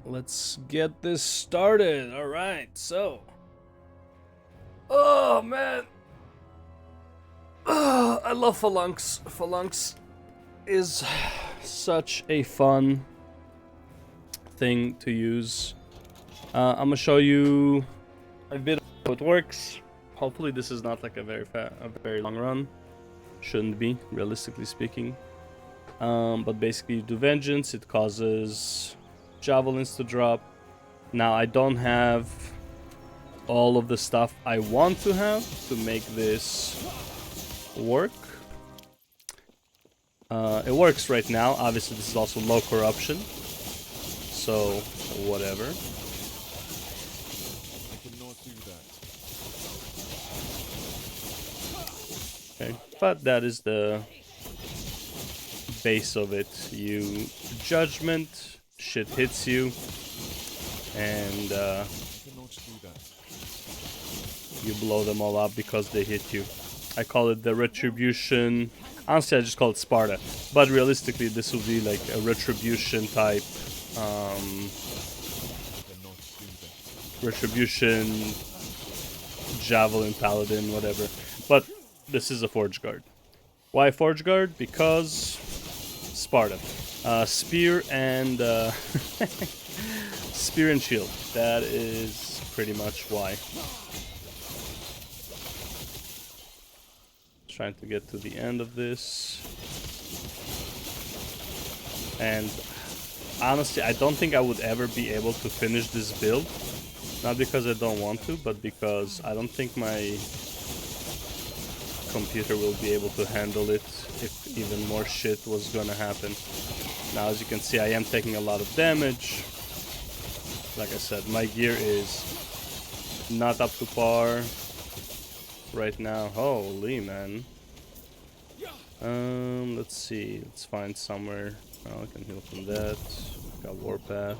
let's get this started. All right, so. Oh man. I love Phalanx. Phalanx is such a fun thing to use. I'm gonna show you a bit of how it works. Hopefully this is not like a very long run. Shouldn't be, realistically speaking. But basically you do Vengeance, it causes javelins to drop. Now I don't have all of the stuff I want to have to make this work. It works right now. Obviously this is also low corruption, so whatever. Okay, but that is the base of it. You judgment, shit hits you, and you blow them all up because they hit you. I call it the retribution. Honestly, I just call it Sparta, but realistically this will be like a retribution type retribution javelin paladin, whatever. But this is a Forge Guard. Why Forge Guard? Because Sparta. Spear and spear and shield. That is pretty much why. Trying to get to the end of this. And honestly, I don't think I would ever be able to finish this build. Not because I don't want to, but because I don't think my computer will be able to handle it if even more shit was gonna happen. Now, as you can see, I am taking a lot of damage. Like I said, my gear is not up to par right now. Holy man. Let's see. Let's find somewhere. Oh, I can heal from that. Got Warpath.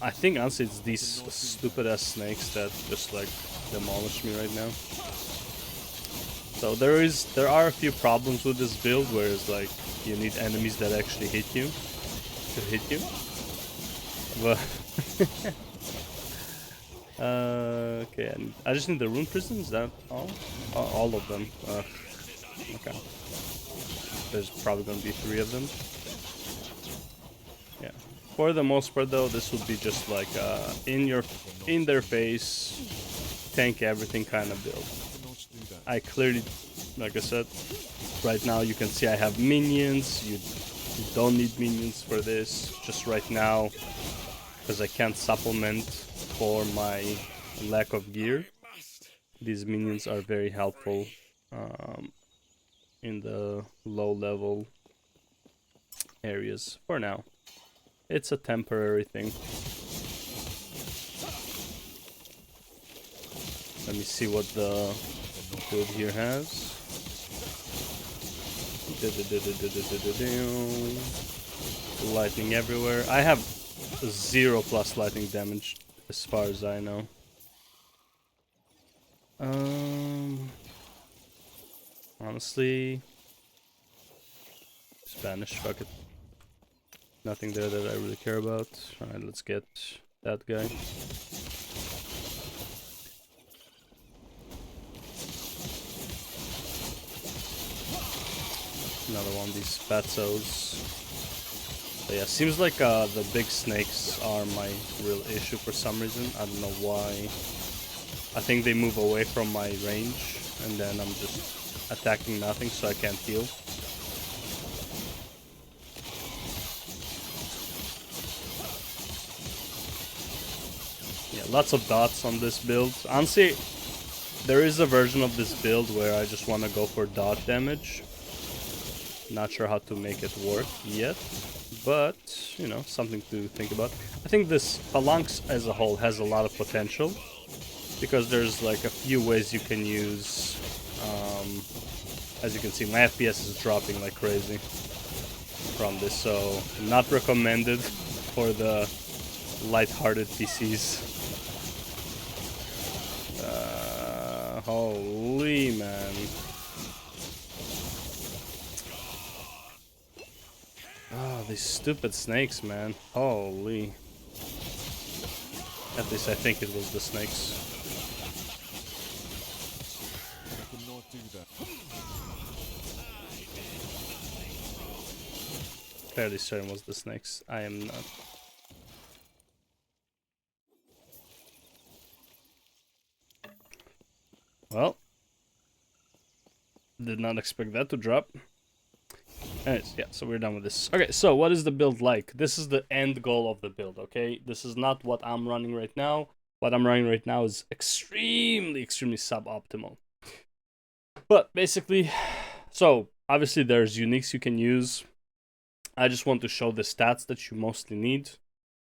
I think honestly it's these stupid ass snakes that just like demolish me right now. So there are a few problems with this build, whereas like you need enemies that actually hit you to hit you. But okay, I just need the rune prison. Is that all? Oh, all of them. Okay. There's probably gonna be 3 of them. Yeah. For the most part, though, this would be just like in their face, tank everything kind of build. I clearly, like I said, right now you can see I have minions. You don't need minions for this. Just right now, because I can't supplement for my lack of gear. These minions are very helpful in the low level areas for now. It's a temporary thing. Let me see what the build here has. Lightning everywhere. I have 0 plus lightning damage as far as I know. Honestly, Spanish, fuck it. Nothing there that I really care about. Alright, let's get that guy. Another one of these Fatzos. But yeah, seems like the big snakes are my real issue for some reason. I don't know why. I think they move away from my range, and then I'm just attacking nothing, so I can't heal. Yeah, lots of dots on this build. Honestly, there is a version of this build where I just want to go for dot damage. Not sure how to make it work yet, but, you know, something to think about. I think this Phalanx as a whole has a lot of potential, because there's like a few ways you can use, as you can see, my FPS is dropping like crazy from this, so not recommended for the light-hearted PCs. Holy man. these stupid snakes, man. Holy. At least I think it was the snakes. I cannot do that. Fairly certain it was the snakes. I am not. Well, did not expect that to drop. Anyways, yeah, so we're done with this. Okay, so what is the build like? This is the end goal of the build, okay? This is not what I'm running right now. What I'm running right now is extremely suboptimal. But basically, so obviously there's uniques you can use. I just want to show the stats that you mostly need.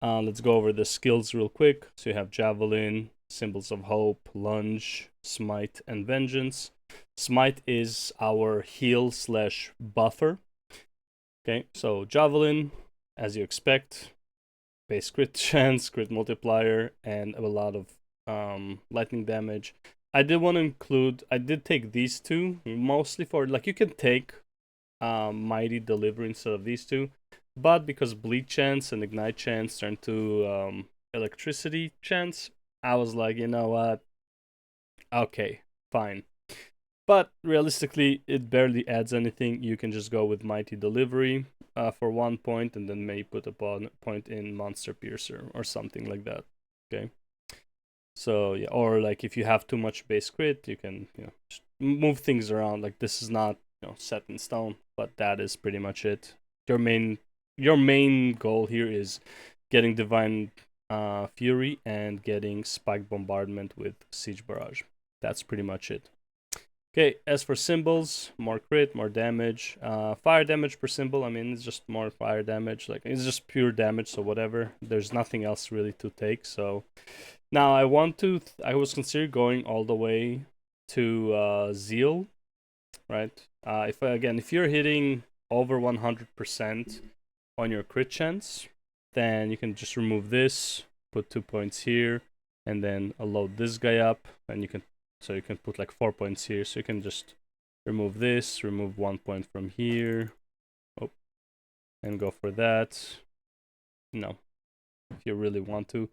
Let's go over the skills real quick. So you have Javelin, Symbols of Hope, Lunge, Smite, and Vengeance. Smite is our heal/buffer. Okay, so Javelin, as you expect, base crit chance, crit multiplier, and a lot of lightning damage. I did take these two, mostly for, like, you can take Mighty Delivery instead of these two, but because Bleed chance and Ignite chance turn to Electricity chance, I was like, you know what? Okay, fine. But realistically, it barely adds anything. You can just go with Mighty Delivery for 1 point, and then maybe put a point in Monster Piercer or something like that. Okay. So yeah, or like if you have too much base crit, you can just move things around. Like, this is not set in stone, but that is pretty much it. Your main goal here is getting Divine Fury and getting Spike Bombardment with Siege Barrage. That's pretty much it. Okay, as for symbols, more crit, more damage. Fire damage per symbol, I mean, it's just more fire damage. Like, it's just pure damage, so whatever. There's nothing else really to take. So now I was considering going all the way to Zeal, right? If you're hitting over 100% on your crit chance, then you can just remove this, put 2 points here, and then load this guy up, and you can put like 4 points here. So you can just remove this, remove 1 point from here, and go for that. No, if you really want to.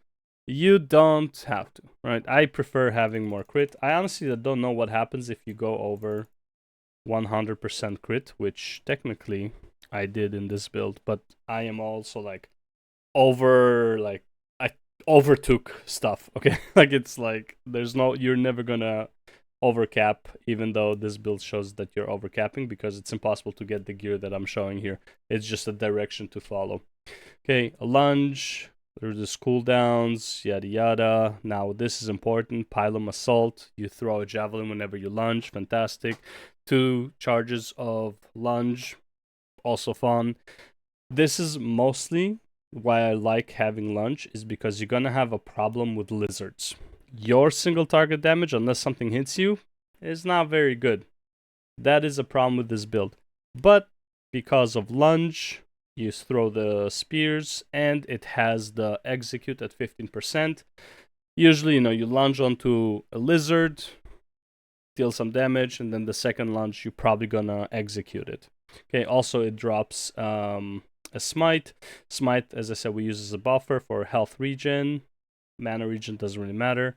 You don't have to, right? I prefer having more crit. I honestly don't know what happens if you go over 100% crit, which technically I did in this build, but I am also I overtook stuff, okay? Like, it's like you're never gonna overcap, even though this build shows that you're overcapping, because it's impossible to get the gear that I'm showing here. It's just a direction to follow. Okay, a lunge, there's the cooldowns, yada yada. Now this is important. Pylum Assault, you throw a javelin whenever you lunge, fantastic. 2 charges of lunge, also fun. This is mostly why I like having lunge, is because you're gonna have a problem with lizards. Your single target damage, unless something hits you, is not very good. That is a problem with this build. But because of lunge, you throw the spears, and it has the execute at 15%. Usually, you lunge onto a lizard, deal some damage, and then the second lunge, you're probably gonna execute it. Okay, also it drops a smite. Smite, as I said, we use as a buffer for health regen. Mana regen doesn't really matter.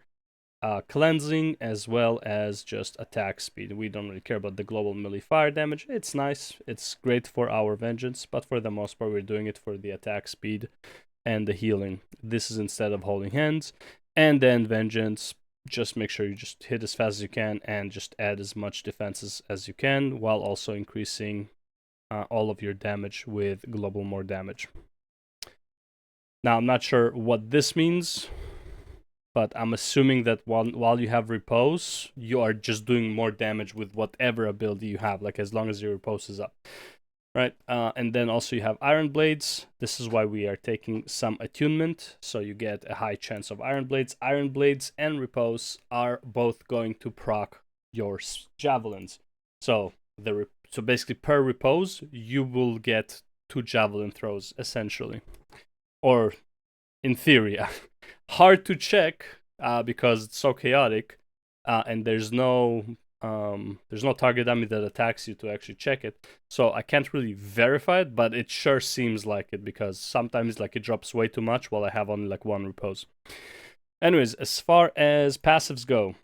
Cleansing, as well as just attack speed. We don't really care about the global melee fire damage. It's nice. It's great for our vengeance, but for the most part, we're doing it for the attack speed and the healing. This is instead of holding hands. And then vengeance, just make sure you just hit as fast as you can and just add as much defenses as you can, while also increasing all of your damage with global more damage. Now, I'm not sure what this means, but I'm assuming that while you have repose, you are just doing more damage with whatever ability you have, like as long as your repose is up. Right, and then also you have Iron Blades. This is why we are taking some attunement, so you get a high chance of Iron Blades. Iron Blades and repose are both going to proc your javelins. So basically per repose, you will get 2 javelin throws, essentially. Or in theory. Hard to check because it's so chaotic, and there's no there's no target dummy that attacks you to actually check it, so I can't really verify it, but it sure seems like it, because sometimes like it drops way too much while I have only like one repose. Anyways, as far as passives go,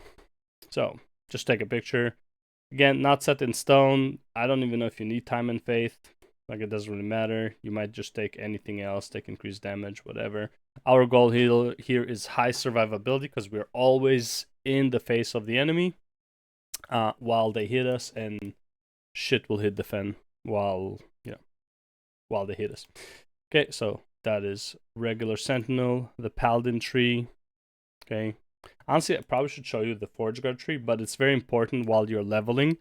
so just take a picture. Again, not set in stone. I don't even know if you need time and faith. Like, it doesn't really matter. You might just take anything else, take increased damage, whatever. Our goal here is high survivability, because we're always in the face of the enemy while they hit us, and shit will hit the fan while they hit us. Okay, so that is regular Sentinel, the Paladin tree. Okay, honestly, I probably should show you the Forge Guard tree, but it's very important while you're leveling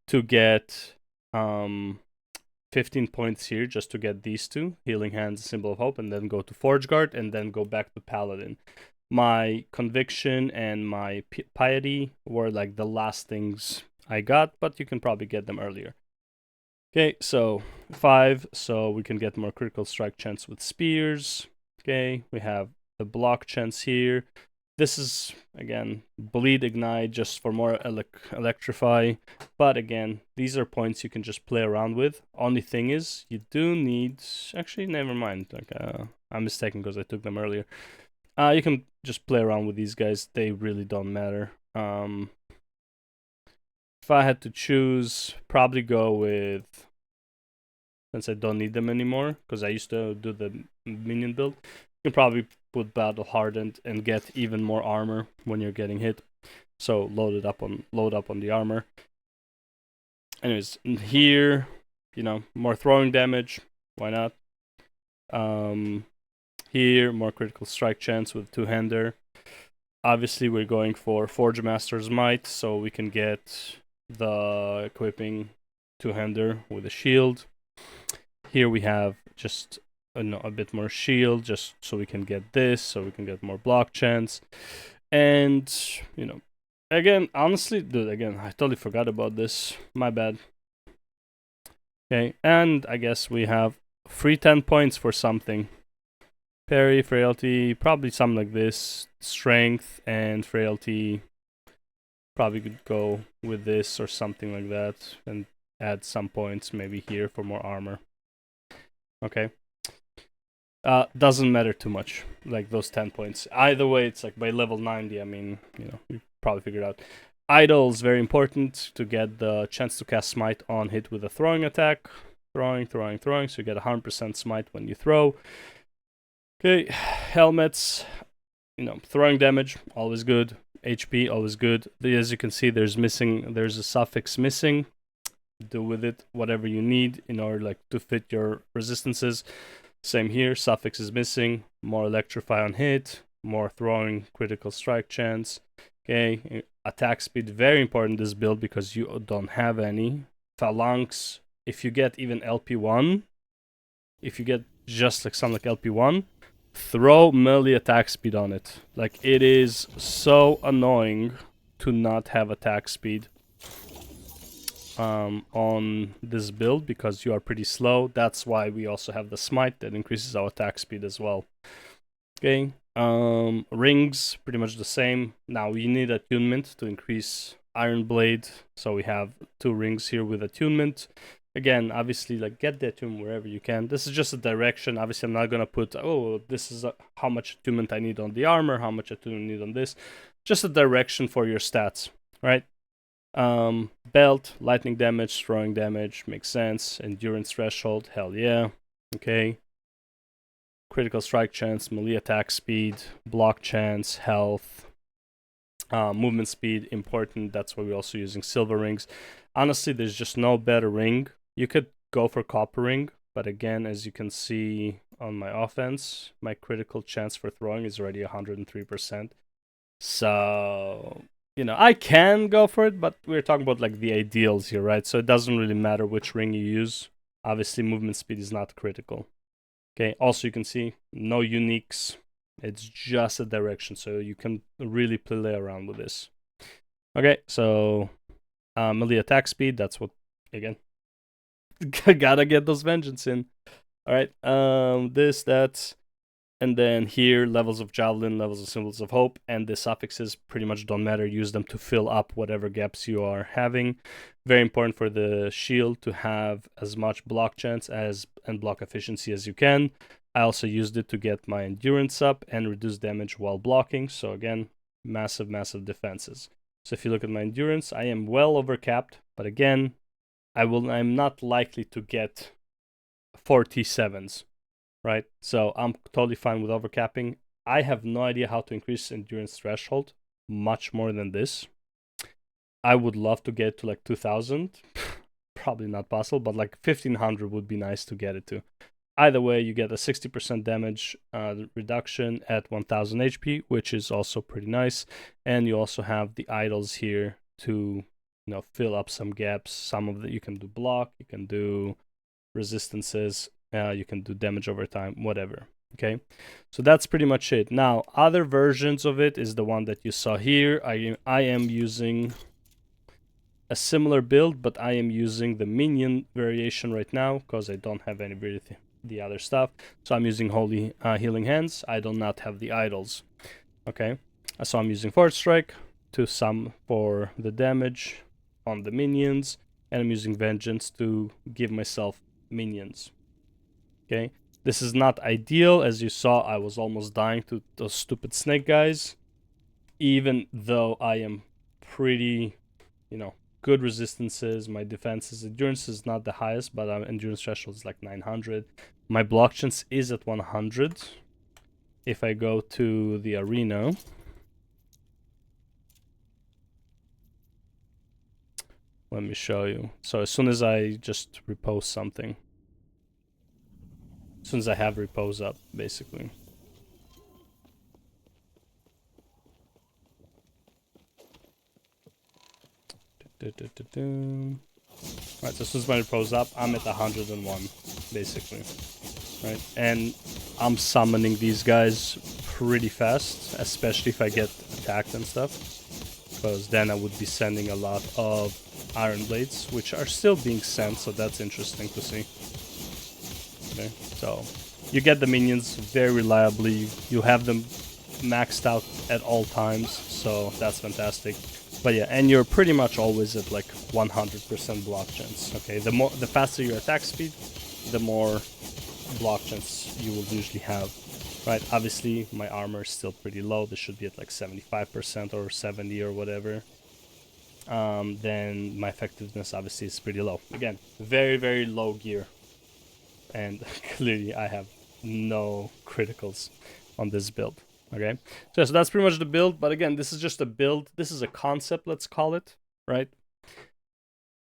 to get 15 points here, just to get these two, Healing Hands, Symbol of Hope, and then go to Forge Guard, and then go back to Paladin. My Conviction and my Piety were like the last things I got, but you can probably get them earlier. Okay, so 5, so we can get more critical strike chance with spears. Okay, we have the block chance here. This is, again, bleed ignite just for more electrify. But again, these are points you can just play around with. Only thing is, you do need... Actually, never mind. Like, I'm mistaken because I took them earlier. You can just play around with these guys. They really don't matter. If I had to choose, probably go with... Since I don't need them anymore, because I used to do the minion build, you can probably put battle hardened and get even more armor when you're getting hit. So load up on the armor. Anyways, here, more throwing damage. Why not? Here, more critical strike chance with two-hander. Obviously, we're going for Forge Master's Might, so we can get the equipping two-hander with a shield. Here we have just a bit more shield, just so we can get this, so we can get more block chance. And, again, honestly, dude, again, I totally forgot about this. My bad. Okay, and I guess we have free 10 points for something. Parry, frailty, probably something like this. Strength and frailty. Probably could go with this or something like that, and add some points maybe here for more armor. Okay. Doesn't matter too much, like those 10 points. Either way, it's like by level 90, I mean, you probably figured out. Idle is very important to get the chance to cast Smite on hit with a throwing attack. Throwing, so you get 100% Smite when you throw. Okay, helmets, throwing damage, always good. HP, always good. As you can see, there's a suffix missing. Do with it whatever you need in order to fit your resistances. Same here, suffix is missing. More electrify on hit, more throwing critical strike chance. Okay, attack speed, very important this build because you don't have any. Phalanx, if you get even LP1, if you get just something like LP1, throw melee attack speed on it. Like, it is so annoying to not have attack speed on this build because you are pretty slow. That's why we also have the smite that increases our attack speed as well. Okay, rings, pretty much the same. Now you need attunement to increase Iron Blade, so we have 2 rings here with attunement. Again, obviously, get the attunement wherever you can. This is just a direction. Obviously, I'm not gonna put, this is how much attunement I need on the armor, how much attunement I need on this. Just a direction for your stats, right? Belt, lightning damage, throwing damage, makes sense. Endurance threshold, hell yeah. Okay. Critical strike chance, melee attack speed, block chance, health, movement speed, important. That's why we're also using silver rings. Honestly, there's just no better ring. You could go for copper ring, but again, as you can see on my offense, my critical chance for throwing is already 103%. So, I can go for it, but we're talking about the ideals here, right? So it doesn't really matter which ring you use. Obviously, movement speed is not critical. Okay, also you can see no uniques. It's just a direction, so you can really play around with this. Okay, so melee attack speed, that's what, again, gotta get those vengeance in. Alright, this, that. And then here, levels of javelin, levels of symbols of hope, and the suffixes pretty much don't matter. Use them to fill up whatever gaps you are having. Very important for the shield to have as much block chance and block efficiency as you can. I also used it to get my endurance up and reduce damage while blocking. So again, massive, massive defenses. So if you look at my endurance, I am well overcapped, but again, I'm not likely to get 47s. Right, so I'm totally fine with overcapping. I have no idea how to increase endurance threshold much more than this. I would love to get to like 2000. Probably not possible, but like 1500 would be nice to get it to. Either way, you get a 60% damage reduction at 1000 HP, which is also pretty nice. And you also have the idols here to, fill up some gaps. Some of that you can do block, you can do resistances, you can do damage over time, whatever. Okay, so that's pretty much it. Now, other versions of it is the one that you saw here. I am using a similar build, but I am using the Minion variation right now because I don't have any of the other stuff. So I'm using Holy Healing Hands. I do not have the idols. Okay, so I'm using Force Strike to sum for the damage on the minions, and I'm using Vengeance to give myself minions. Okay, this is not ideal. As you saw, I was almost dying to those stupid snake guys, even though I am pretty, good resistances. My defenses, endurance is not the highest, but endurance threshold is like 900. My block chance is at 100. If I go to the arena, let me show you. So as soon as I just repose something, as soon as I have repose up, basically. Right, so as soon as my repose up, I'm at 101, basically. Right, and I'm summoning these guys pretty fast, especially if I get attacked and stuff, because then I would be sending a lot of Iron Blades, which are still being sent, so that's interesting to see. Okay, so you get the minions very reliably. You have them maxed out at all times, so that's fantastic. But yeah, and you're pretty much always at like 100% block chance. Okay, the faster your attack speed, the more block chance you will usually have. Right, obviously my armor is still pretty low. This should be at like 75% or 70 or whatever. Then my effectiveness obviously is pretty low. Again, very, very low gear. And clearly I have no criticals on this build. Okay, so that's pretty much the build. But again, this is just a build. This is a concept, let's call it, right?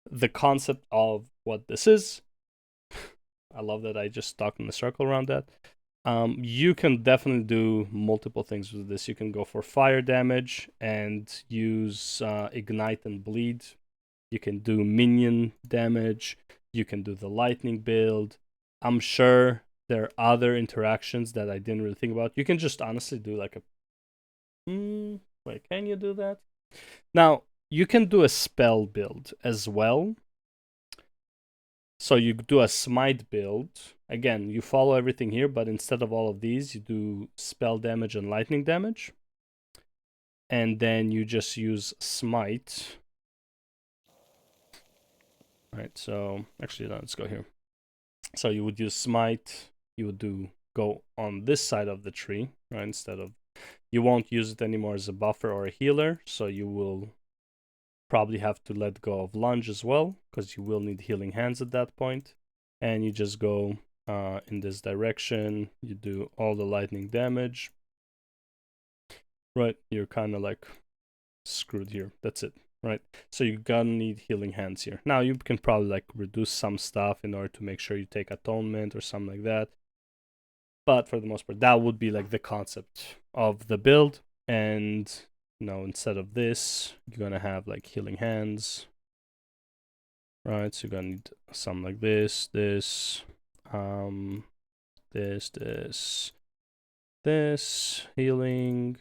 The concept of what this is. I love that I just talked in a circle around that. You can definitely do multiple things with this. You can go for fire damage and use ignite and bleed. You can do minion damage. You can do the lightning build. I'm sure there are other interactions that I didn't really think about. You can just honestly do like a... wait, can you do that? Now, you can do a spell build as well. So you do a smite build. Again, you follow everything here, but instead of all of these, you do spell damage and lightning damage. And then you just use smite. All right, so actually, let's go here. So you would use smite. You would go on this side of the tree, right? Instead of, you won't use it anymore as a buffer or a healer, so you will probably have to let go of lunge as well, because you will need healing hands at that point. And you just go in this direction. You do all the lightning damage. Right, you're kind of like screwed here. That's it, right? So you're gonna need healing hands here. Now you can probably like reduce some stuff in order to make sure you take atonement or something like that. But for the most part, that would be like the concept of the build. And instead of this, you're gonna have like healing hands. Right, so you're gonna need something like this, this, healing,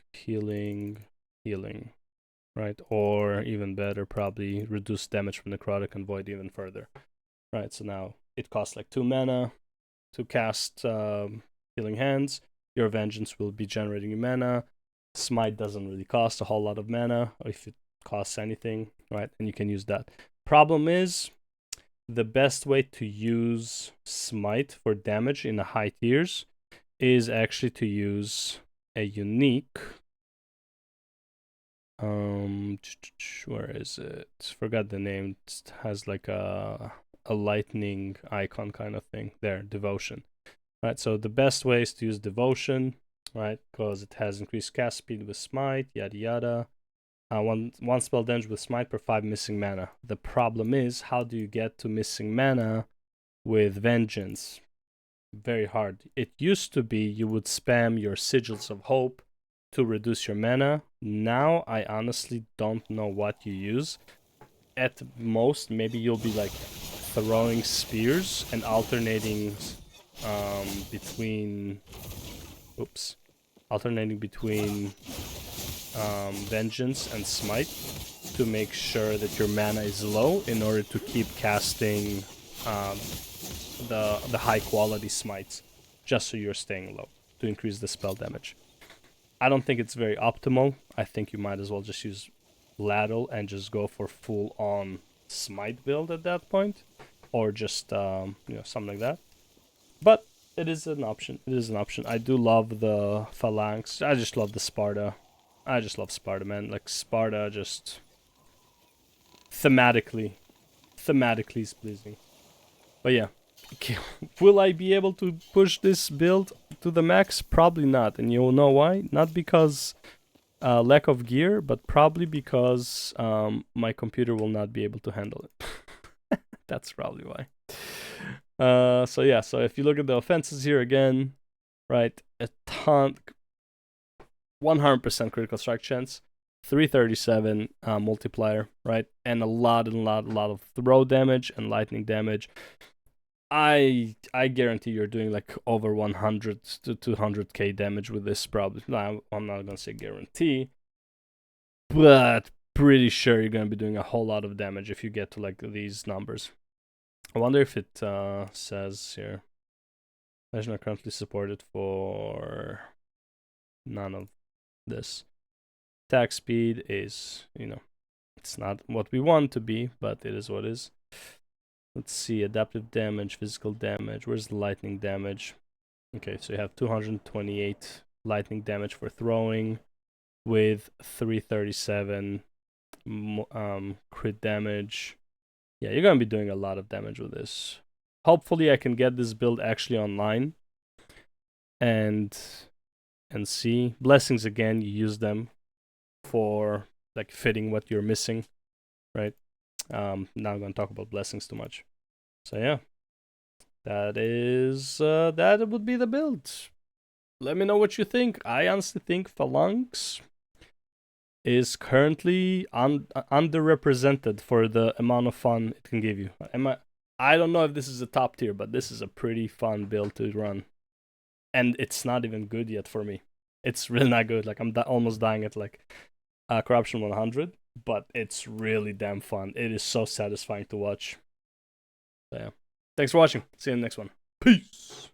right? Or even better, probably reduce damage from necrotic and void even further. Right, so now it costs like 2 mana to cast healing hands. your Vengeance will be generating you mana. Smite doesn't really cost a whole lot of mana, if it costs anything, right? And you can use that. Problem is, the best way to use Smite for damage in the high tiers is actually to use a unique. Where is it? Forgot the name. It has like a lightning icon kind of thing. There, Devotion. Right, so the best way is to use Devotion, right? Because it has increased cast speed with Smite, yada yada. One spell damage with Smite per 5 missing mana. The problem is, how do you get to missing mana with Vengeance? Very hard. It used to be you would spam your Sigils of Hope to reduce your mana. Now I honestly don't know what you use. At most, maybe you'll be like throwing spears and alternating between Vengeance and Smite to make sure that your mana is low in order to keep casting the high quality smites, just so you're staying low to increase the spell damage. I don't think it's very optimal. I think you might as well just use Ladle and just go for full on Smite build at that point, or just something like that. But it is an option. It is an option. I do love the Phalanx. I just love the Sparta. I just love Sparta, man. Like, Sparta just thematically is pleasing. But yeah, will I be able to push this build to the max? Probably not, and you'll know why. Not because lack of gear, but probably because my computer will not be able to handle it. That's probably why. So yeah, so if you look at the offenses here again, right, a ton, 100% critical strike chance, 337 multiplier, right, and a lot of throw damage and lightning damage. I guarantee you're doing like over 100 to 200k damage with this, probably. No, I'm not gonna say guarantee, but pretty sure you're gonna be doing a whole lot of damage if you get to like these numbers. I wonder if it says here, Legend are currently supported for none of this. Attack speed is, it's not what we want to be, but it is what it is. Let's see, adaptive damage, physical damage. Where's the lightning damage? Okay, so you have 228 lightning damage for throwing with 337 crit damage. Yeah, you're gonna be doing a lot of damage with this. Hopefully I can get this build actually online and see. Blessings, again, you use them for like fitting what you're missing, right? Now I'm gonna talk about blessings too much. So yeah, that would be the build. Let me know what you think. I honestly think Phalanx is currently underrepresented for the amount of fun it can give you. I don't know if this is a top tier, but this is a pretty fun build to run. And it's not even good yet for me. It's really not good. Like, I'm almost dying at like Corruption 100, but it's really damn fun. It is so satisfying to watch. So yeah. Thanks for watching. See you in the next one. Peace.